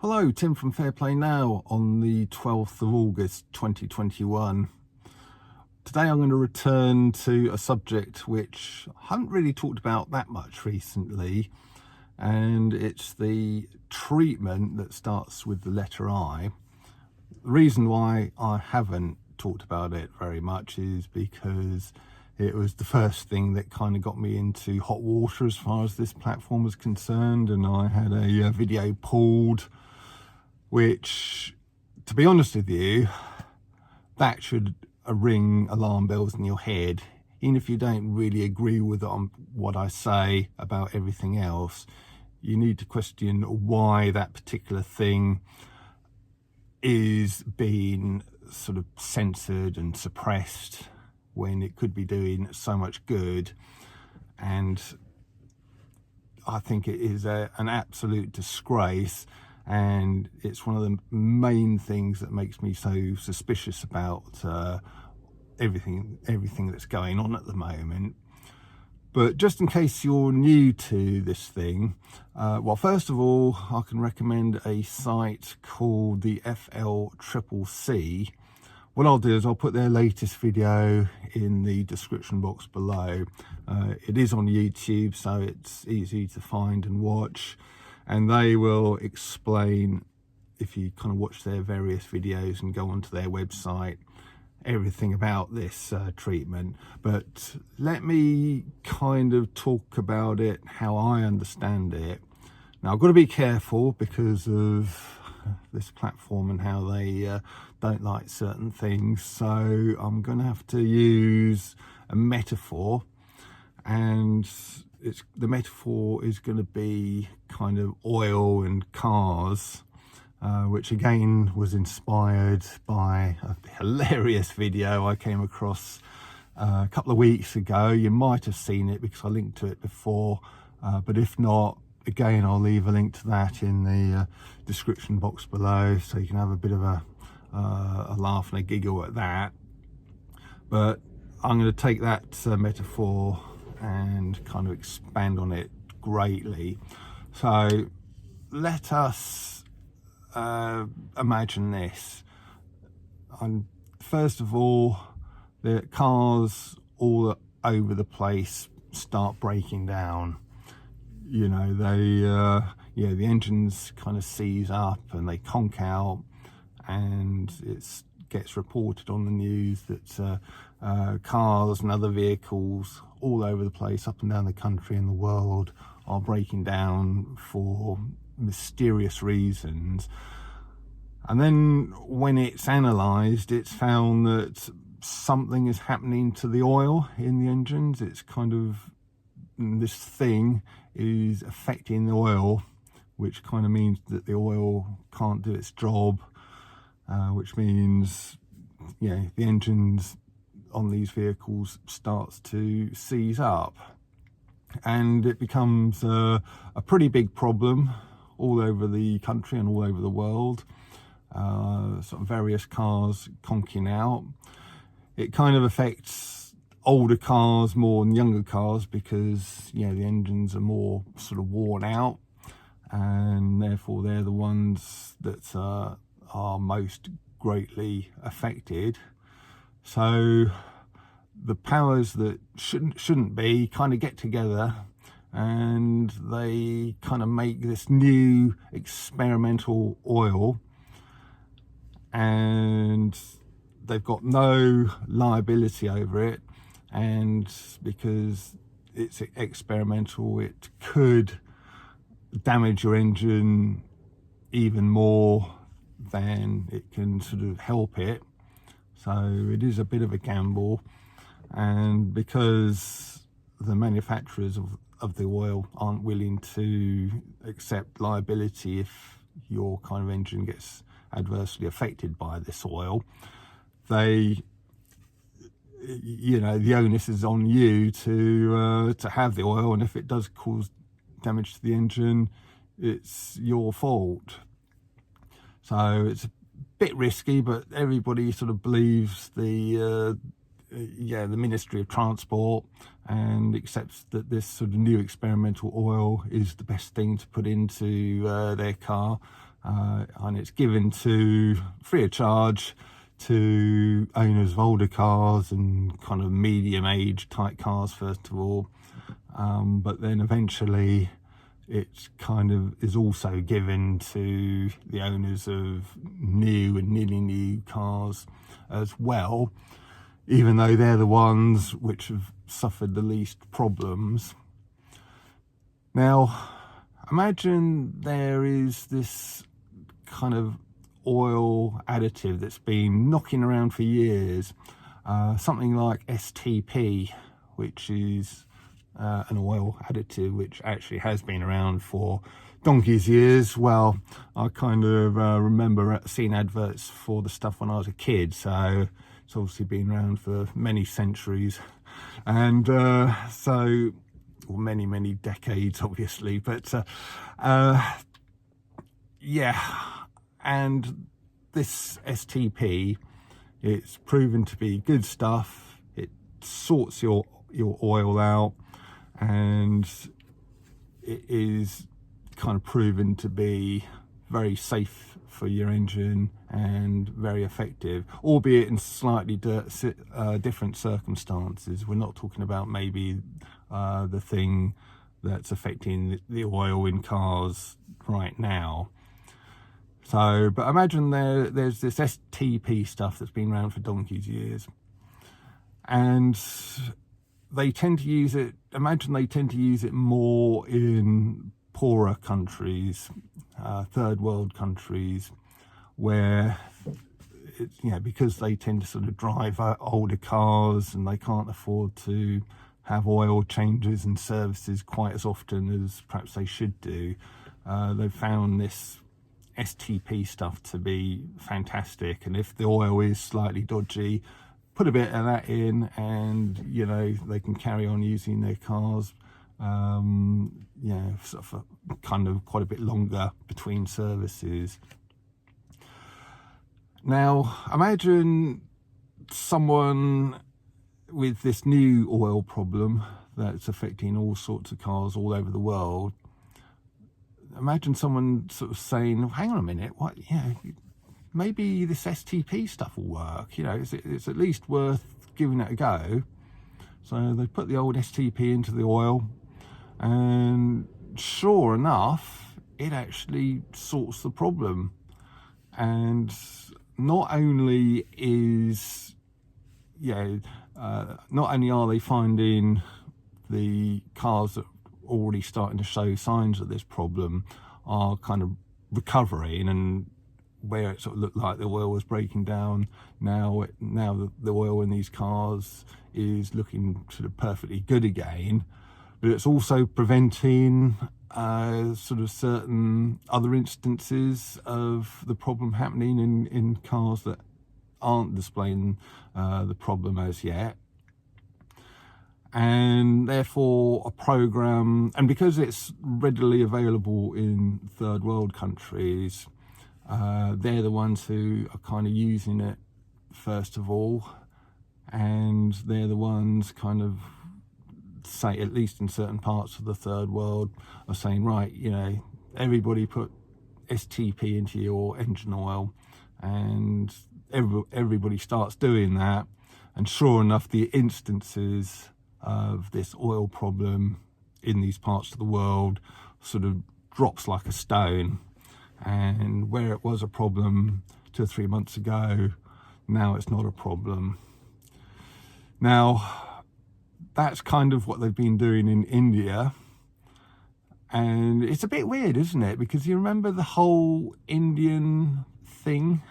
Hello, Tim from Fair Play Now on the 12th of August 2021. Today I'm going to return to a subject which I haven't really talked about that much recently, and it's the treatment that starts with the letter I. The reason why I haven't talked about it very much is because it was the first thing that kind of got me into hot water as far as this platform was concerned, and I had a video pulled which, to be honest with you, that should ring alarm bells in your head. Even if you don't really agree with what I say about everything else, you need to question why that particular thing is being sort of censored and suppressed when it could be doing so much good. And I think it is an absolute disgrace, and it's one of the main things that makes me so suspicious about everything that's going on at the moment. But just in case you're new to this thing, well, first of all, I can recommend a site called the FLCCC. What I'll do is I'll put their latest video in the description box below. It is on YouTube, so it's easy to find and watch. And they will explain, if you kind of watch their various videos and go onto their website, everything about this treatment. But let me kind of talk about it how I understand it. Now, I've got to be careful because of this platform and how they don't like certain things. So I'm going to have to use a metaphor, and the metaphor is going to be kind of oil and cars, which again was inspired by a hilarious video I came across a couple of weeks ago. You might have seen it because I linked to it before, but if not, again, I'll leave a link to that in the description box below, so you can have a bit of a laugh and a giggle at that. But I'm going to take that metaphor and kind of expand on it greatly. So let us imagine this. First of all, the cars all over the place start breaking down. You know, the engines kind of seize up and they conk out, and it gets reported on the news that cars and other vehicles all over the place, up and down the country and the world, are breaking down for mysterious reasons. And then when it's analysed, it's found that something is happening to the oil in the engines. It's kind of, this thing is affecting the oil, which kind of means that the oil can't do its job, which means, the engines on these vehicles starts to seize up, and it becomes a pretty big problem all over the country and all over the world. Sort of various cars conking out. It kind of affects older cars more than younger cars because the engines are more sort of worn out, and therefore they're the ones that are most greatly affected. So the powers that shouldn't be kind of get together, and they kind of make this new experimental oil, and they've got no liability over it, and because it's experimental, it could damage your engine even more than it can sort of help it. So it is a bit of a gamble, and because the manufacturers of the oil aren't willing to accept liability if your kind of engine gets adversely affected by this oil, the onus is on you to have the oil, and if it does cause damage to the engine, it's your fault. So it's a bit risky, but everybody sort of believes the Ministry of Transport and accepts that this sort of new experimental oil is the best thing to put into their car. and it's given to free of charge to owners of older cars and kind of medium age type cars first of all, but then eventually it kind of is also given to the owners of new and nearly new cars as well, even though they're the ones which have suffered the least problems. Now, imagine there is this kind of oil additive that's been knocking around for years, something like STP, which is an oil additive which actually has been around for donkey's years. Well, I kind of remember seeing adverts for the stuff when I was a kid, so it's obviously been around for many centuries, and so, or many decades obviously, but yeah. And this STP, it's proven to be good stuff. It sorts your oil out, and it is kind of proven to be very safe for your engine and very effective, albeit in slightly different circumstances. We're not talking about maybe the thing that's affecting the oil in cars right now. So, but imagine there's this STP stuff that's been around for donkey's years, and they tend to use it, imagine they tend to use it more in poorer countries, third world countries, where, because they tend to sort of drive older cars and they can't afford to have oil changes and services quite as often as perhaps they should do. They've found this STP stuff to be fantastic, and if the oil is slightly dodgy, put a bit of that in, and they can carry on using their cars sort of kind of quite a bit longer between services. Now imagine someone with this new oil problem that's affecting all sorts of cars all over the world. Imagine someone sort of saying, oh, hang on a minute, what, maybe this STP stuff will work, it's at least worth giving it a go. So they put the old STP into the oil, and sure enough, it actually sorts the problem. And not only is, not only are they finding the cars that already starting to show signs of this problem are kind of recovering, and where it sort of looked like the oil was breaking down, now the oil in these cars is looking sort of perfectly good again. But it's also preventing sort of certain other instances of the problem happening in cars that aren't displaying the problem as yet. And therefore a program, and because it's readily available in third world countries, they're the ones who are kind of using it first of all, and they're the ones kind of say, at least in certain parts of the third world, are saying, right, everybody put STP into your engine oil, and everybody starts doing that, and sure enough, the instances of this oil problem in these parts of the world sort of drops like a stone. And where it was a problem 2 or 3 months ago, now it's not a problem. Now, that's kind of what they've been doing in India, and it's a bit weird, isn't it? Because you remember the whole Indian thing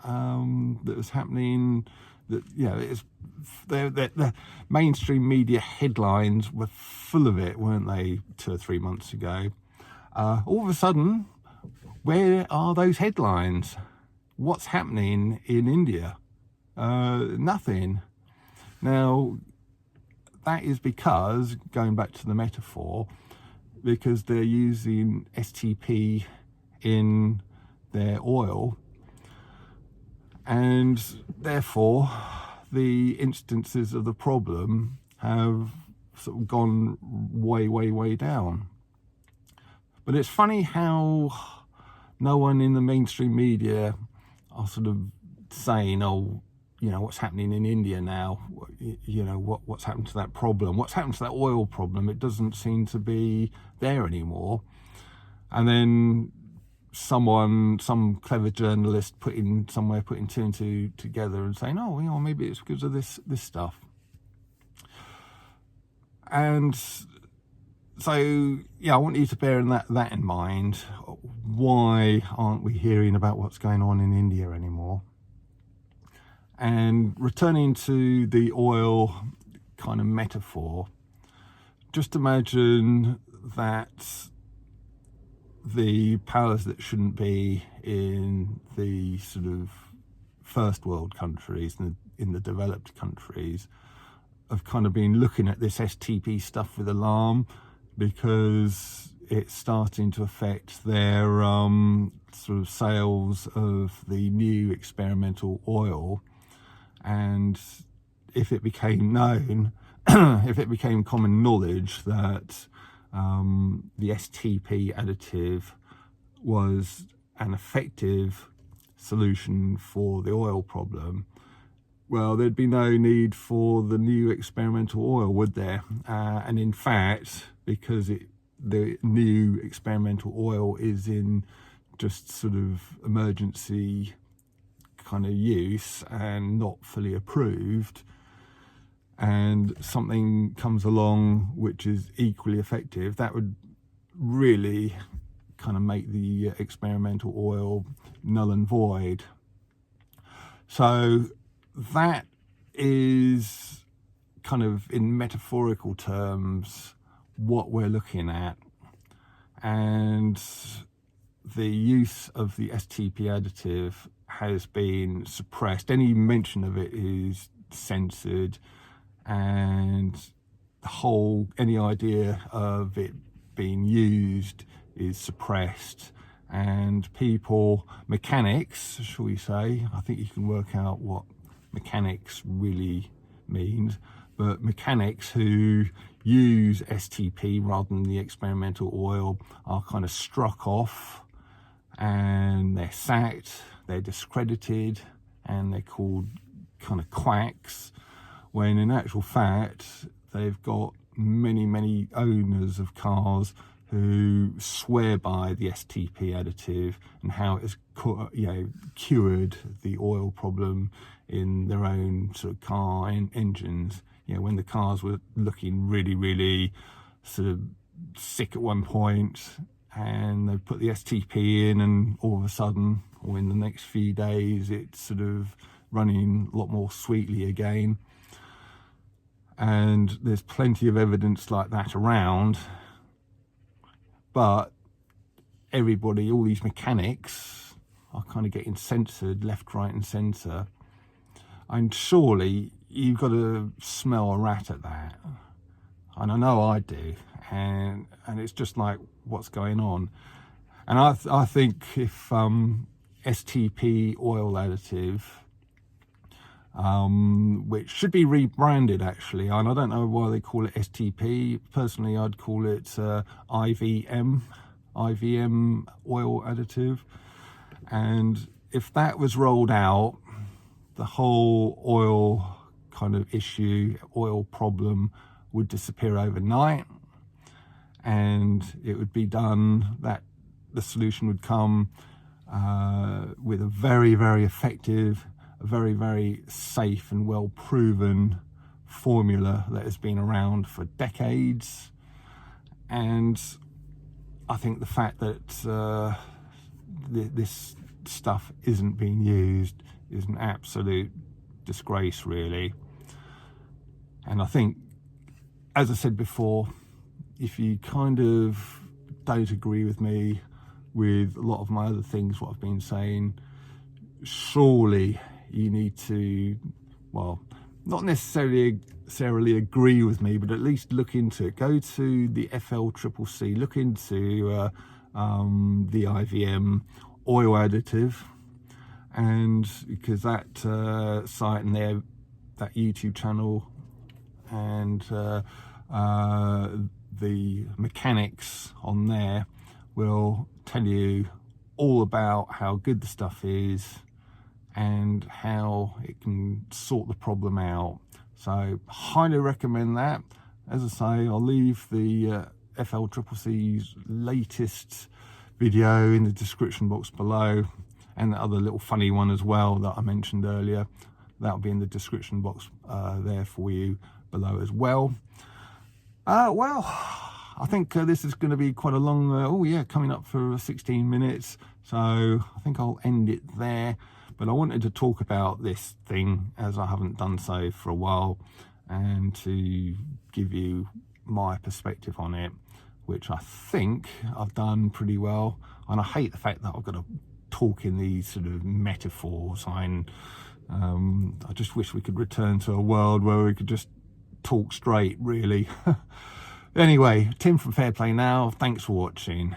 that was happening, that the mainstream media headlines were full of it, weren't they, 2 or 3 months ago? All of a sudden, where are those headlines? What's happening in India? Nothing. Now, that is because, going back to the metaphor, because they're using STP in their oil, and therefore the instances of the problem have sort of gone way down. But it's funny how no one in the mainstream media are sort of saying, oh, you know, what's happening in India now, you know, what's happened to that problem, what's happened to that oil problem. It doesn't seem to be there anymore. And then some clever journalist putting two and two together and saying, oh, you know, maybe it's because of this stuff. And so, yeah, I want you to bear that in mind. Why aren't we hearing about what's going on in India anymore? And returning to the oil kind of metaphor, just imagine that the powers that shouldn't be in the sort of first world countries and in the developed countries have kind of been looking at this STP stuff with alarm, because it's starting to affect their sort of sales of the new experimental oil. And if it became known, if it became common knowledge that the STP additive was an effective solution for the oil problem, well, there'd be no need for the new experimental oil, would there? And in fact, because the new experimental oil is in just sort of emergency kind of use and not fully approved, and something comes along which is equally effective, that would really kind of make the experimental oil null and void. So that is kind of, in metaphorical terms, what we're looking at. And the use of the STP additive has been suppressed. Any mention of it is censored, and any idea of it being used is suppressed. And mechanics, shall we say, I think you can work out what mechanics really means, but mechanics who use STP rather than the experimental oil are kind of struck off, and they're sacked, they're discredited, and they're called kind of quacks, when in actual fact they've got many owners of cars who swear by the STP additive and how it has, you know, cured the oil problem in their own sort of car engines. You know, when the cars were looking really sort of sick at one point, and they put the STP in, and all of a sudden, or in the next few days, it's sort of running a lot more sweetly again. And there's plenty of evidence like that around. But everybody, all these mechanics, are kind of getting censored left, right and centre. And surely you've got to smell a rat at that. And I know I do. And it's just like, what's going on? And I think if STP oil additive, which should be rebranded actually, and I don't know why they call it STP. Personally, I'd call it IVM oil additive. And if that was rolled out, the whole oil kind of issue, oil problem, would disappear overnight, and it would be done, that the solution would come with a very effective, a very safe and well proven formula that has been around for decades. And I think the fact that this stuff isn't being used is an absolute disgrace, really. And I think, as I said before, if you kind of don't agree with me with a lot of my other things, what I've been saying, surely you need to, well, not necessarily agree with me, but at least look into it. Go to the FLCCC, look into the IVM oil additive, and because that site and that YouTube channel and the mechanics on there will tell you all about how good the stuff is and how it can sort the problem out. So highly recommend that. As I say, I'll leave the FLCCC's latest video in the description box below, and the other little funny one as well that I mentioned earlier. That'll be in the description box there for you below as well. Well, I think this is going to be quite a long, coming up for 16 minutes. So I think I'll end it there. But I wanted to talk about this thing, as I haven't done so for a while, and to give you my perspective on it, which I think I've done pretty well. And I hate the fact that I've got to talk in these sort of metaphors. I just wish we could return to a world where we could just talk straight, really. Anyway, Tim from Fair Play Now, thanks for watching.